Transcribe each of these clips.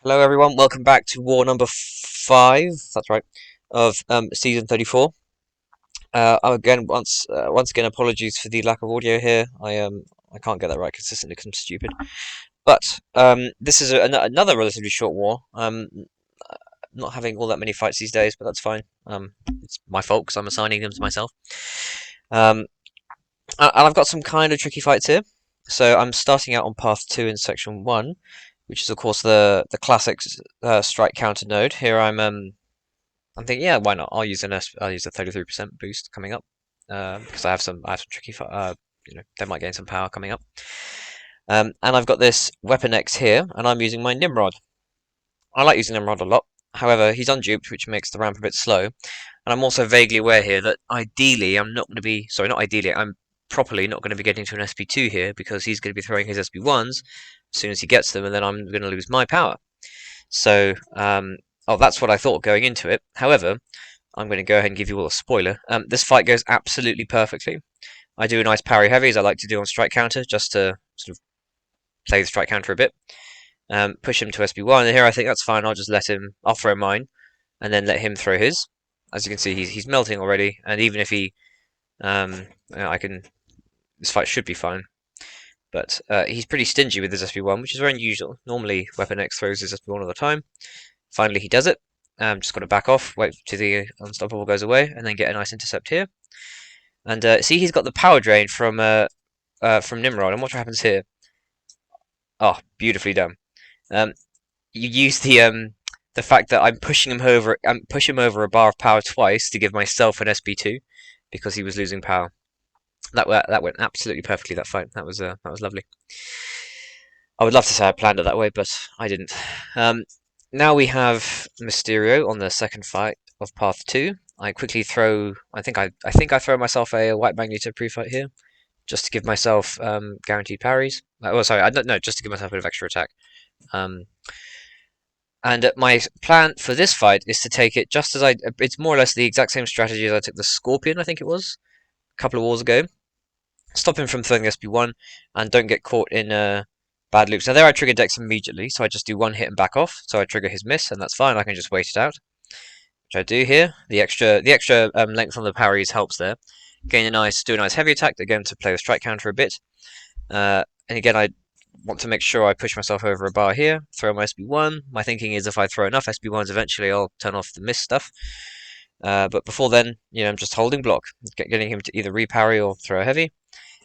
Hello everyone, welcome back to war number 5, that's right, of season 34. Once again, apologies for the lack of audio here. I can't get that right consistently because I'm stupid. But this is another relatively short war. Not having all that many fights these days, but that's fine. It's my fault because I'm assigning them to myself. Um, and I've got some kind of tricky fights here. So I'm starting out on path 2 in section 1, which is of course the classic strike counter node. Here I'm thinking, yeah, why not? I'll use a 33% boost coming up because I have some tricky they might gain some power coming up. And I've got this Weapon X here, and I'm using my Nimrod. I like using Nimrod a lot. However, he's unduped, which makes the ramp a bit slow. And I'm also vaguely aware here that ideally I'm not going to be, sorry, not ideally, I'm properly not going to be getting to an SP2 here because he's going to be throwing his SP1s as soon as he gets them, and then I'm going to lose my power. So, that's what I thought going into it. However, I'm going to go ahead and give you all a spoiler. This fight goes absolutely perfectly. I do a nice parry heavy, as I like to do on strike counter, just to sort of play the strike counter a bit. Push him to SB1, and here I think that's fine. I'll throw mine, and then let him throw his. As you can see, he's melting already, and even if he, this fight should be fine. But he's pretty stingy with his SB1, which is very unusual. Normally, Weapon X throws his SB1 all the time. Finally, he does it. Just got to back off, wait till the unstoppable goes away, and then get a nice intercept here. And see, he's got the power drain from Nimrod, and watch what happens here. Oh, beautifully done. You use the fact that I'm pushing him over a bar of power twice to give myself an SB2 because he was losing power. That went absolutely perfectly. That fight. That was lovely. I would love to say I planned it that way, but I didn't. Now we have Mysterio on the second fight of Path 2. I quickly throw. I think I throw myself a white magneto pre-fight here, just to give myself guaranteed parries. Oh, sorry, I don't know, just to give myself a bit of extra attack. And my plan for this fight is to take it just as It's more or less the exact same strategy as I took the Scorpion. I think it was a couple of wars ago. Stop him from throwing the SB1, and don't get caught in bad loops. Now there I trigger Dex immediately, so I just do one hit and back off. So I trigger his miss, and that's fine. I can just wait it out, which I do here. The extra length on the parries helps there. Do a nice heavy attack again to play the strike counter a bit. And again, I want to make sure I push myself over a bar here. Throw my SB1. My thinking is if I throw enough SB1s, eventually I'll turn off the miss stuff. But before then, I'm just holding block, getting him to either reparry or throw a heavy.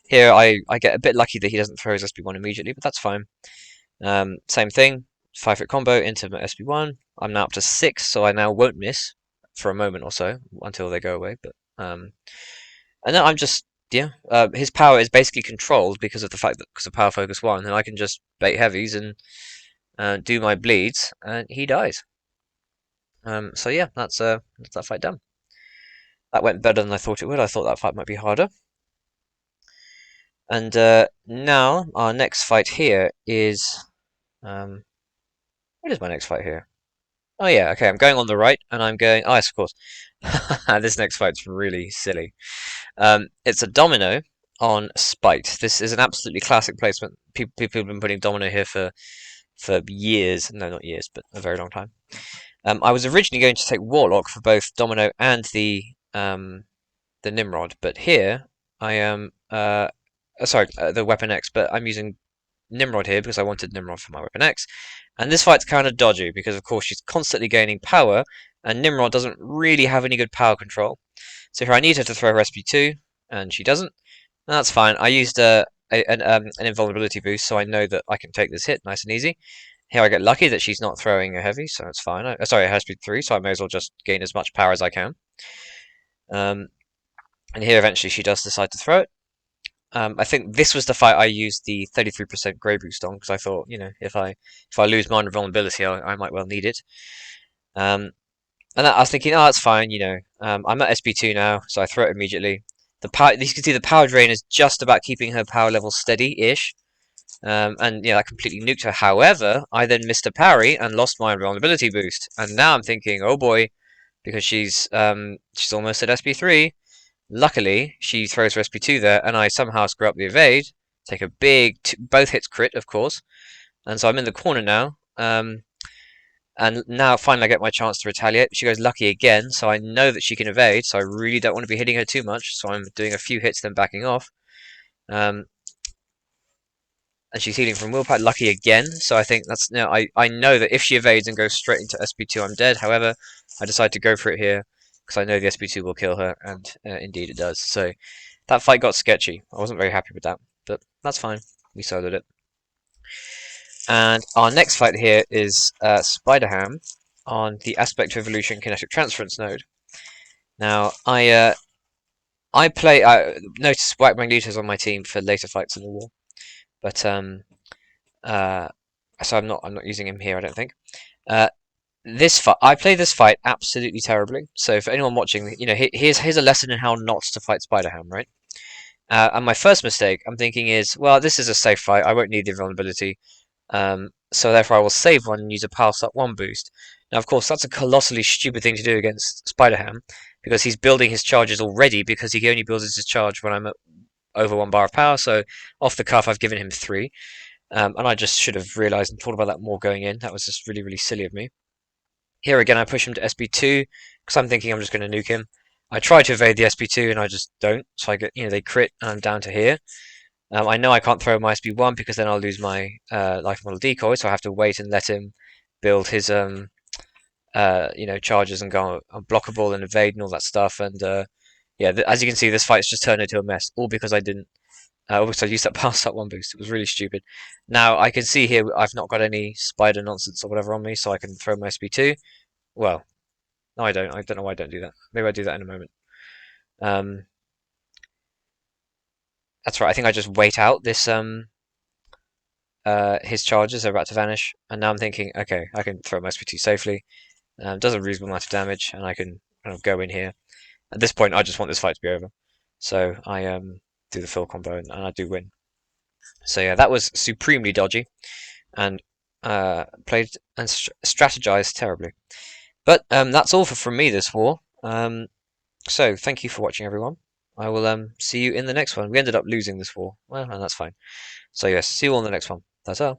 Here, I get a bit lucky that he doesn't throw his SB1 immediately, but that's fine. Same thing, 5-hit combo into my SB1. I'm now up to 6, so I now won't miss for a moment or so until they go away. But and then I'm just his power is basically controlled because of the fact that because of power focus 1, and I can just bait heavies and do my bleeds, and he dies. So yeah, that's that fight done. That went better than I thought it would. I thought that fight might be harder. And now our next fight here is what is my next fight here? Oh yeah, okay, I'm going on the right, and I'm going. Oh yes, of course. This next fight's really silly. It's a domino on Spite. This is an absolutely classic placement. People have been putting domino here for years. No, not years, but a very long time. I was originally going to take Warlock for both domino and the Nimrod, but here I am. Sorry, the Weapon X, but I'm using Nimrod here because I wanted Nimrod for my Weapon X. And this fight's kind of dodgy because, of course, she's constantly gaining power, and Nimrod doesn't really have any good power control. So here I need her to throw her SP2, and she doesn't. And that's fine. I used an invulnerability boost, so I know that I can take this hit nice and easy. Here I get lucky that she's not throwing a heavy, so it's fine. Sorry, her SP3, so I may as well just gain as much power as I can. And here eventually she does decide to throw it. I think this was the fight I used the 33% grey boost on because I thought, if I lose my vulnerability, I might well need it. And I was thinking, oh, that's fine. I'm at SP2 now, so I throw it immediately. You can see the power drain is just about keeping her power level steady-ish. And that completely nuked her. However, I then missed a parry and lost my vulnerability boost. And now I'm thinking, oh boy, because she's almost at SP3. Luckily, she throws her SP2 there, and I somehow screw up the evade. Take a big, both hits crit, of course, and so I'm in the corner now. And now finally I get my chance to retaliate. She goes lucky again, so I know that she can evade, so I really don't want to be hitting her too much, so I'm doing a few hits then backing off. And she's healing from willpower, lucky again, so I think that's, I know that if she evades and goes straight into SP2 I'm dead. However, I decide to go for it here, because I know the SP2 will kill her, and indeed it does. So that fight got sketchy. I wasn't very happy with that, but that's fine. We soloed it. And our next fight here is Spider-Ham on the Aspect Revolution Kinetic Transference node. Now, I play. Notice White Magneto's on my team for later fights in the war, but uh, so I'm not using him here. I don't think. Uh, this fight, I play this fight absolutely terribly. So for anyone watching, here's a lesson in how not to fight Spider-Ham, right? And my first mistake, I'm thinking is, well, this is a safe fight. I won't need the invulnerability. So therefore I will save one and use a Pulse Up 1 boost. Now, of course, that's a colossally stupid thing to do against Spider-Ham, because he's building his charges already, because he only builds his charge when I'm at over 1 bar of power, so off the cuff I've given him 3. And I just should have realised and thought about that more going in. That was just really, really silly of me. Here again, I push him to SB2, because I'm thinking I'm just going to nuke him. I try to evade the SB2, and I just don't, so I get, they crit, and I'm down to here. I know I can't throw my SB1 because then I'll lose my life model decoy, so I have to wait and let him build his charges and go unblockable and evade and all that stuff. And yeah, as you can see, this fight's just turned into a mess, all because I didn't. Because I used that Pulse Up 1 boost. It was really stupid. Now I can see here I've not got any spider nonsense or whatever on me, so I can throw my SB2. Well, no, I don't. I don't know why I don't do that. Maybe I do that in a moment. That's right. I think I just wait out this his charges are about to vanish, and now I'm thinking, okay, I can throw my SPT safely. Does a reasonable amount of damage, and I can kind of go in here. At this point, I just want this fight to be over, so I do the full combo, and I do win. So yeah, that was supremely dodgy, and played and strategized terribly. But that's all from me this war. So thank you for watching, everyone. I will see you in the next one. We ended up losing this war, well, and that's fine. So yes, see you all in the next one. Ta-ta.